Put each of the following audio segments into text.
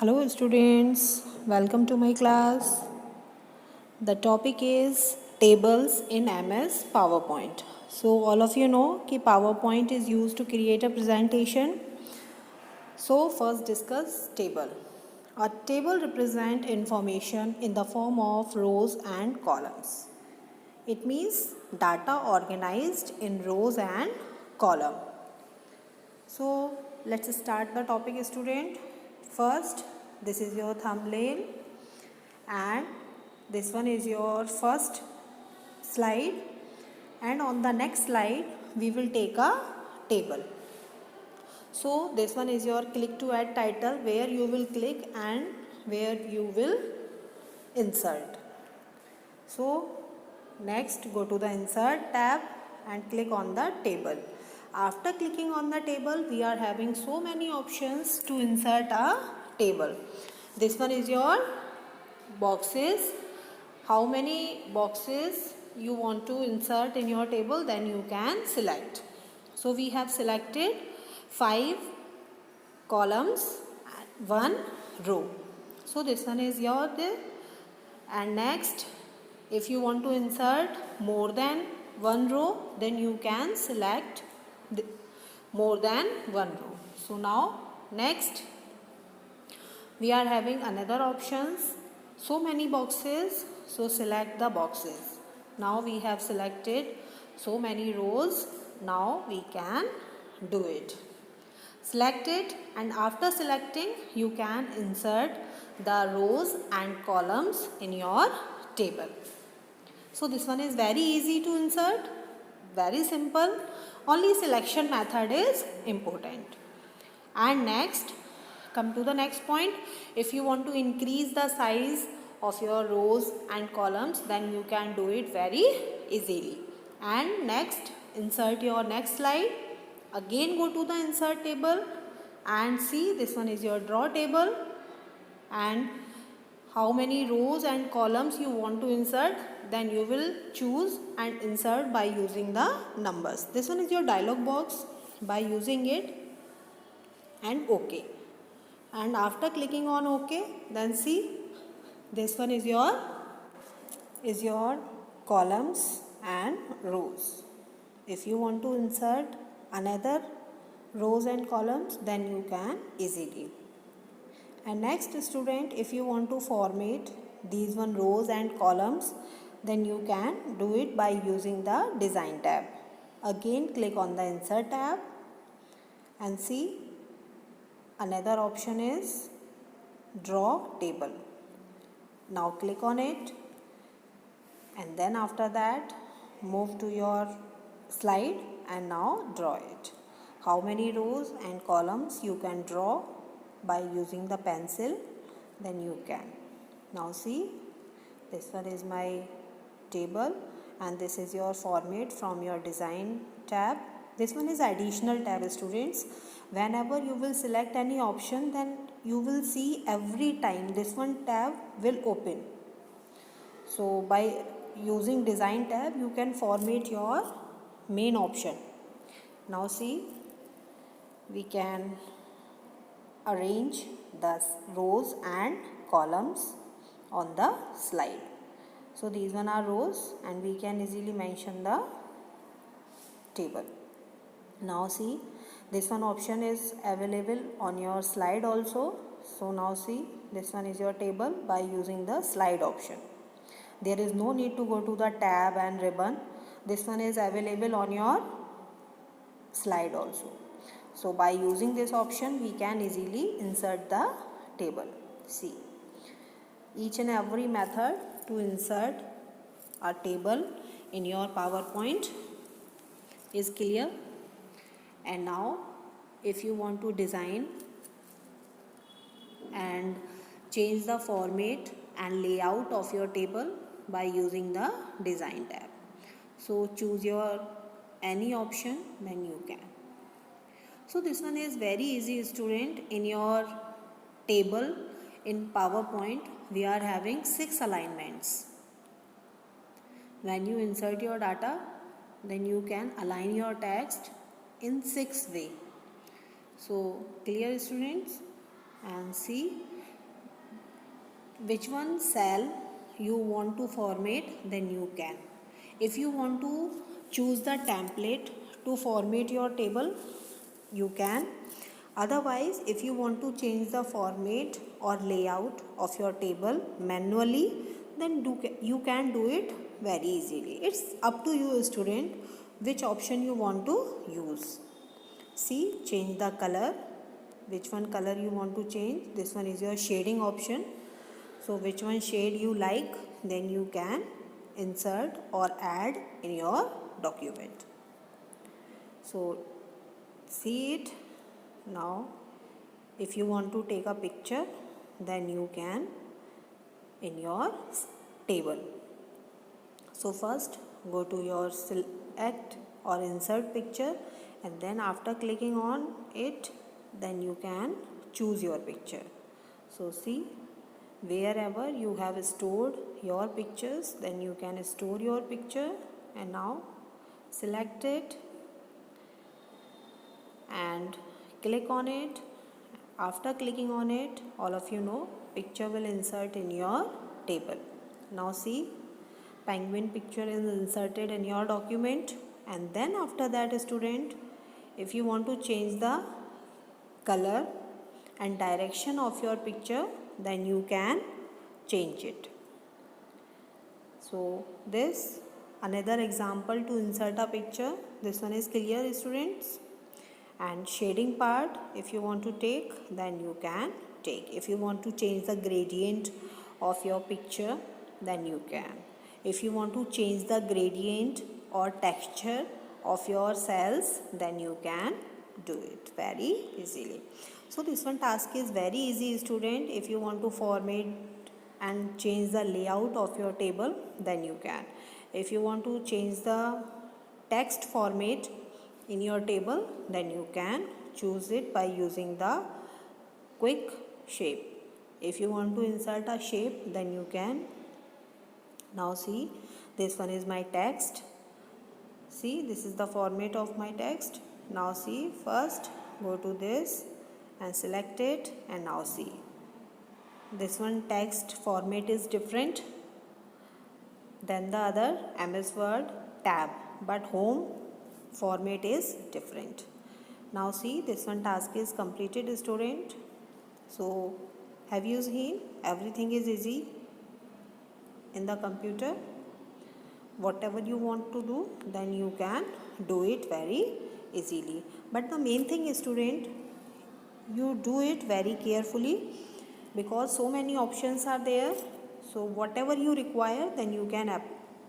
Hello students, welcome to my class. The topic is tables in MS PowerPoint. So all of you know कि PowerPoint is used to create a presentation. So first discuss table. A table represents information in the form of rows and columns. It means data organized in rows and column. So let's start the topic, student. First, this is your thumbnail and this one is your first slide, and on the next slide we will take a table. So this one is your click to add title, where you will click and where you will insert. So next go to the insert tab and click on the table. After clicking on the table, we are having so many options to insert a table. This one is your boxes. How many boxes you want to insert in your table, then you can select. So we have selected 5 columns and 1 row. So this one is your there. And next, if you want to insert more than 1 row, then you can select more than 1 row. So now next we are having another options, so many boxes, so select the boxes. Now we have selected so many rows, now we can do it. Select it, and after selecting you can insert the rows and columns in your table. So this one is very easy to insert, very simple, only selection method is important. And next, come to the next point. If you want to increase the size of your rows and columns, then you can do it very easily. And next, insert your next slide. Again go to the insert table and see, this one is your draw table, and how many rows and columns you want to insert, then you will choose and insert by using the numbers. This one is your dialog box, by using it and OK. And after clicking on OK, then see, this one is your columns and rows. If you want to insert another rows and columns, then you can easily. And next, student, if you want to format these one rows and columns, then you can do it by using the design tab. Again click on the insert tab and see, another option is draw table. Now click on it, and then after that move to your slide and now draw it. How many rows and columns you can draw by using the pencil, then you can. Now see, this one is my table and this is your format from your design tab. This one is additional tab, students. Whenever you will select any option, then you will see every time this one tab will open. So by using design tab, you can format your main option. Now see, we can arrange the rows and columns on the slide. So these one are rows and we can easily mention the table. Now see, this one option is available on your slide also. So now see, this one is your table by using the slide option. There is no need to go to the tab and ribbon. This one is available on your slide also. So by using this option, we can easily insert the table. See, each and every method to insert a table in your PowerPoint is clear. And now if you want to design and change the format and layout of your table by using the design tab, so choose your any option, then you can. So this one is very easy, student. In your table in PowerPoint, we are having 6 alignments. When you insert your data, then you can align your text in 6 ways. So clear, students? And see, which one cell you want to format, then you can. If you want to choose the template to format your table, you can. Otherwise, if you want to change the format or layout of your table manually, then you can do it very easily. It's up to you, student, which option you want to use. See, change the color. Which one color you want to change? This one is your shading option. So which one shade you like, then you can insert or add in your document. So see it. Now if you want to take a picture, then you can in your table. So first go to your select or insert picture, and then after clicking on it, then you can choose your picture. So see, wherever you have stored your pictures, then you can store your picture. And now select it and click on it. After clicking on it, all of you know, picture will insert in your table. Now see, penguin picture is inserted in your document. And then after that, student, if you want to change the color and direction of your picture, then you can change it. So this another example to insert a picture. This one is clear, students. And shading part, if you want to take, then you can take. If you want to change the gradient of your picture, then you can. If you want to change the gradient or texture of your cells, then you can do it very easily. So this one task is very easy, student. If you want to format and change the layout of your table, then you can. If you want to change the text format in your table, then you can choose it by using the quick shape. If you want to insert a shape, then you can. Now see, this one is my text. See, this is the format of my text. Now see, first go to this and select it, and now see, this one text format is different than the other MS Word tab, but home format is different. Now see, this one task is completed, student. So have you seen, everything is easy in the computer. Whatever you want to do, then you can do it very easily. But the main thing is, student, you do it very carefully, because so many options are there. So whatever you require, then you can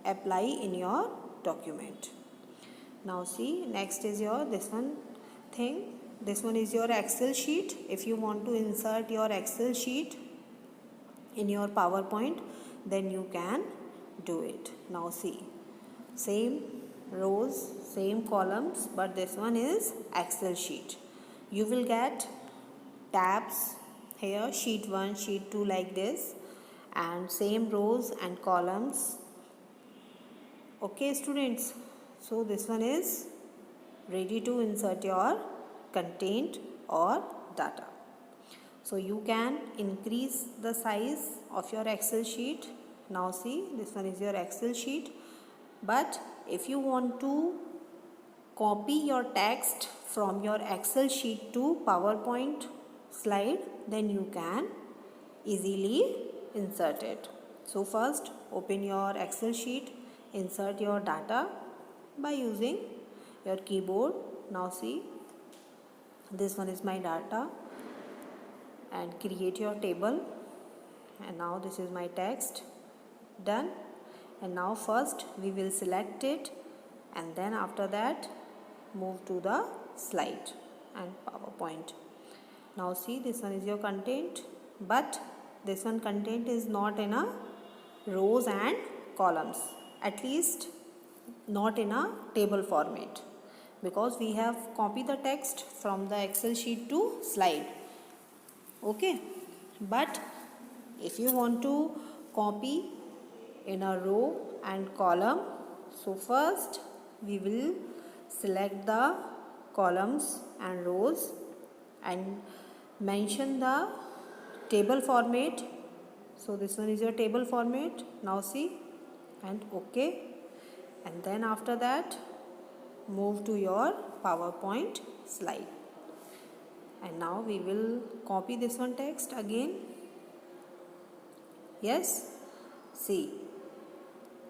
apply in your document. Now see, next is your this one thing. This one is your Excel sheet. If you want to insert your Excel sheet in your PowerPoint, then you can do it. Now see, same rows, same columns, but this one is Excel sheet. You will get tabs here, sheet 1, sheet 2, like this, and same rows and columns. Okay, students. So this one is ready to insert your content or data. So you can increase the size of your Excel sheet. Now see, this one is your Excel sheet. But if you want to copy your text from your Excel sheet to PowerPoint slide, then you can easily insert it. So first open your Excel sheet, insert your data by using your keyboard. Now see, this one is my data, and create your table. And now this is my text. Done. And now first we will select it, and then after that move to the slide and PowerPoint. Now see, this one is your content, but this one content is not in a rows and columns, at least not in a table format, because we have copied the text from the Excel sheet to slide. Okay, but if you want to copy in a row and column, so first we will select the columns and rows and mention the table format So this one is your table format. Now see and OK, and then after that move to your PowerPoint slide. And now we will copy this one text again. Yes, see,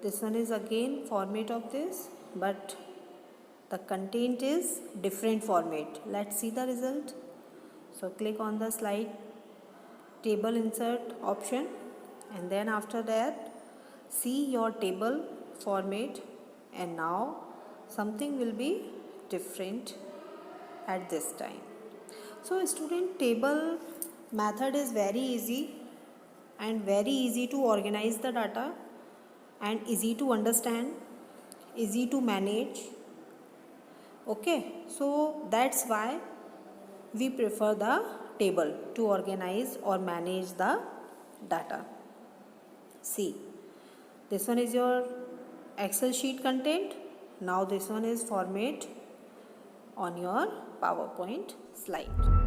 this one is again format of this, but the content is different format. Let's see the result. So click on the slide table insert option, and then after that see your table format, and now something will be different at this time. So student, table method is very easy and very easy to organize the data and easy to understand, easy to manage. Okay, so that's why we prefer the table to organize or manage the data. See, this one is your Excel sheet content. Now this one is format on your PowerPoint slide.